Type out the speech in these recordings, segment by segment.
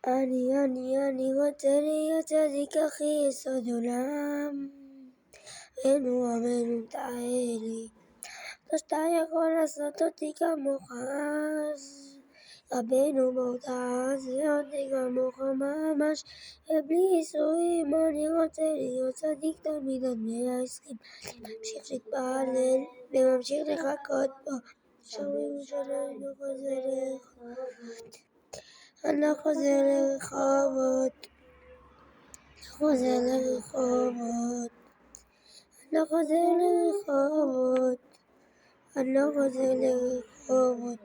אני רוצה להיות צדיק הכי יסוד עולם. רבנו רבנו תראה לי, לא שאתה יכול לעשות אותי כמוך אז. רבנו בוא תעשה אותי כמוך ממש, ובלי ייסורים אני רוצה להיות צדיק תמיד עד 120. ממשיך להתפלל וממשיך לחכות בו, שרים שלנו לא חוזר לרחובות. אני לא חוזר לרחובות, לא חוזר לרחובות, אני לא חוזר לרחובות, אני לא חוזר לרחובות.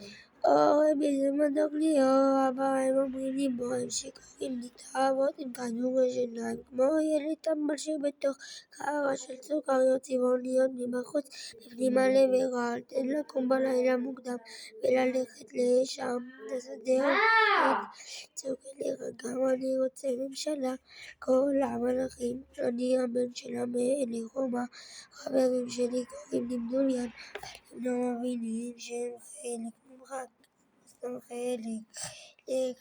רבי זה מתוק לי אבא, הם אומרים לי בוא, הם שקוראים לי תאוות עם כדור השיניים, כמו ילד טמבל שבתוך קערה של סוכריות צבעוניות מבחוץ, בפנים מלא ורעל. תן לקום בלילה מוקדם וללכת לשם לשדה צוק להירגע. אני רוצה ממשלה כל המלאכים, אני הבן של המלך חומה. חברים שלי קוראים לי בדוליאן, הם לא מבינים שהם חלק ממך, סתם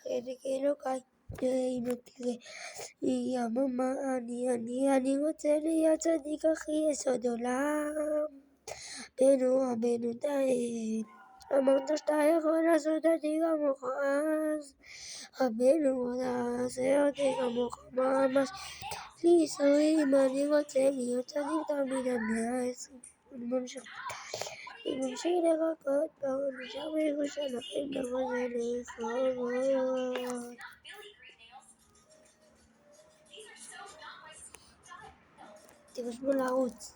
חלק אלוקיי. אם לא תראה היא אממה, אני רוצה להיות צדיק הכי יסוד עולם. רבנו תראה, אמרת שאתה יכול לעשות אותי כמוך אז. רבנו תעשה אותי כמוך ממש, בלי ייסורים אני רוצה להיות צדיק תמיד עד 120. אני ממשיך לחכות בו, נשאר בירושלים, לא חוזר לרחובות. תירשמו לערוץ.